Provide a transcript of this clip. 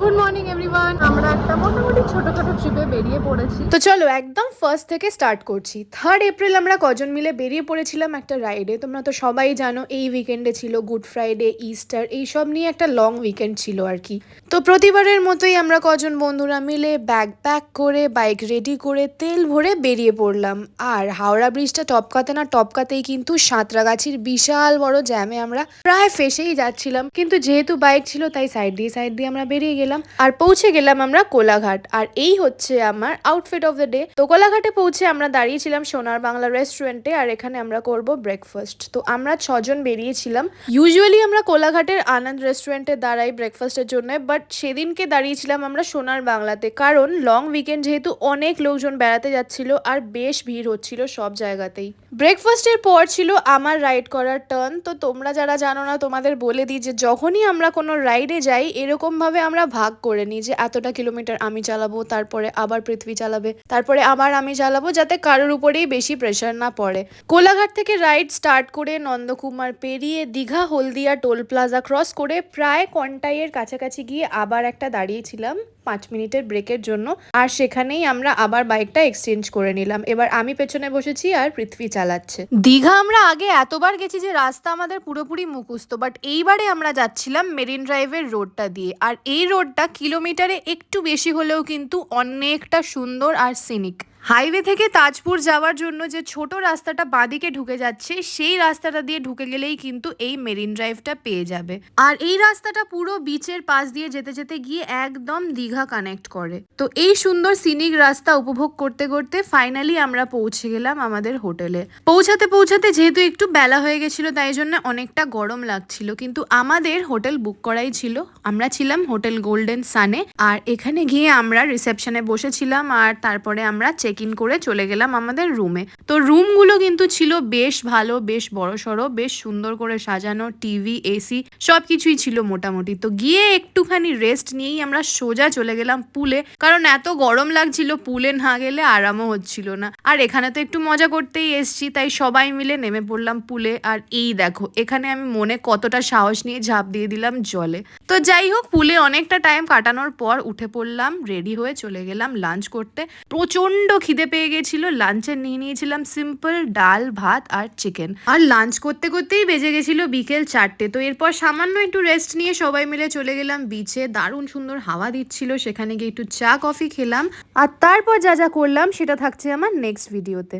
Good morning everyone. আমরা একটা মোটামুটি ছোটখাটো ট্রিপে বেরিয়ে পড়েছি। তো চলো একদম ফার্স্ট থেকে স্টার্ট করছি। 3rd এপ্রিল আমরা কজন মিলে বেরিয়ে পড়েছিলাম একটা রাইডে। তোমরা তো সবাই জানো এই উইকেন্ডে ছিল গুড ফ্রাইডে, ইস্টার, এইসব নিয়ে একটা লং উইকেন্ড ছিল আর কি। তো প্রতিবারের মতোই আমরা কজন বন্ধুরা মিলে ব্যাগ প্যাক করে বাইক রেডি করে তেল ভরে বেরিয়ে পড়লাম। আর হাওড়া ব্রিজটা টপকাতে না টপকাতেই কিন্তু সাঁতরাগাছির বিশাল বড় জ্যামে আমরা প্রায় ফেসেই যাচ্ছিলাম, কিন্তু যেহেতু বাইক ছিল তাই সাইড দিয়ে আমরা বেরিয়ে গেলাম আর পৌঁছে গেলাম আমরা কোলাঘাট। আর এই হচ্ছে আমার আউটফিট অফ দ্য ডে। তো কোলাঘাটে পৌঁছে আমরা দাঁড়িয়েছিলাম সোনার বাংলা রেস্টুরেন্টে, আর এখানে আমরা করব ব্রেকফাস্ট। তো আমরা 6 জন বেরিয়েছিলাম। ইউজুয়ালি আমরা কোলাঘাটের আনন্দ রেস্টুরেন্টে দাঁড়াই ব্রেকফাস্টের জন্য, বাট সেদিনকে দাঁড়িয়েছিলাম আমরা সোনার বাংলাতে, কারণ লং উইকেন্ড যেহেতু অনেক লোকজন বেড়াতে যাচ্ছিল আর বেশ ভিড় হচ্ছিল সব জায়গাতেই। ব্রেকফাস্টের পর ছিল আমার রাইড করার টার্ন। তো তোমরা যারা জানো না তোমাদের বলে দিই যে যখনই আমরা কোনো রাইডে যাই এরকমভাবে আমরা ভাগ করে নিই যে এতটা কিলোমিটার আমি চালাবো, তারপরে আবার পৃথ্বী চালাবে, তারপরে আবার আমি চালাবো, যাতে কারোর উপরেই বেশি প্রেশার না পড়ে। কোলাঘাট থেকে রাইড স্টার্ট করে নন্দকুমার পেরিয়ে দীঘা হলদিয়া টোল প্লাজা ক্রস করে প্রায় কন্টাইয়ের কাছাকাছি গিয়ে আবার একটা দাঁড়িয়েছিলাম 5 মিনিটের ব্রেকের জন্য, আর সেখানেই আমরা আবার বাইকটা এক্সচেঞ্জ করে নিলাম। এবার আমি পেছনে বসেছি আর পৃথ্বী চালাচ্ছে। দীঘা আমরা আগে এতবার গেছি যে রাস্তা আমাদের পুরোপুরি মুখস্থ, বাট এইবারে আমরা যাচ্ছিলাম মেরিন ড্রাইভের রোডটা দিয়ে। আর এই রোডটা কিলোমিটারে একটু বেশি হলেও কিন্তু অনেকটা সুন্দর আর সিনিক। হাইওয়ে থেকে তাজপুর যাওয়ার জন্য যে ছোট রাস্তাটা বাঁদিকে ঢুকে যাচ্ছে সেই রাস্তাটা দিয়ে ঢুকে গেলেই কিন্তু এই মেরিন ড্রাইভটা পেয়ে যাবে। আর এই রাস্তাটা পুরো বিচের পাশ দিয়ে যেতে যেতে গিয়ে একদম দীঘা কানেক্ট করে। তো এই সুন্দর সিনিক রাস্তা উপভোগ করতে করতে ফাইনালি আমরা পৌঁছে গেলাম আমাদের হোটেলে। পৌঁছাতে যেহেতু একটু বেলা হয়ে গেছিল তাই জন্য অনেকটা গরম লাগছিল, কিন্তু আমাদের হোটেল বুক করাই ছিল। আমরা ছিলাম হোটেল গোল্ডেন সানে, আর এখানে গিয়ে আমরা রিসেপশনে বসেছিলাম আর তারপরে আমরা চেক ইন করে চলে গেলাম আমাদের রুমে। তো রুমগুলো কিন্তু ছিল বেশ ভালো, বেশ বড়সড়, বেশ সুন্দর করে সাজানো, টিভি, এসি সবকিছুই ছিল মোটামুটি। তো গিয়ে একটুখানি রেস্ট নিয়েই আমরা সোজা চলে গেলাম পুলে, কারণ এত গরম লাগছিল পুলে না গেলে আরামও হচ্ছিল না। আর এখানে তো একটু মজা করতেই এসছি, তাই সবাই মিলে নেমে পড়লাম পুলে। আর এই দেখো এখানে আমি মনে কতটা সাহস নিয়ে ঝাঁপ দিয়ে দিলাম জলে। তো যাই হোক, পুলে অনেকটা টাইম কাটানোর পর উঠে পড়লাম, রেডি হয়ে চলে গেলাম লাঞ্চ করতে। প্রচন্ড খিদে পেয়ে গেছিল। লাঞ্চে নিয়ে নিয়েছিলাম সিম্পল ডাল ভাত আর চিকেন। আর লাঞ্চ করতে করতেই বেজে গেছিল বিকেল 4টে। তো এরপর সামান্য একটু রেস্ট নিয়ে সবাই মিলে চলে গেলাম বিচে। দারুণ সুন্দর হাওয়া দিচ্ছিল, সেখানে গিয়ে একটু চা কফি খেলাম। আর তারপর যা যা করলাম সেটা থাকছে আমার নেক্সট ভিডিওতে।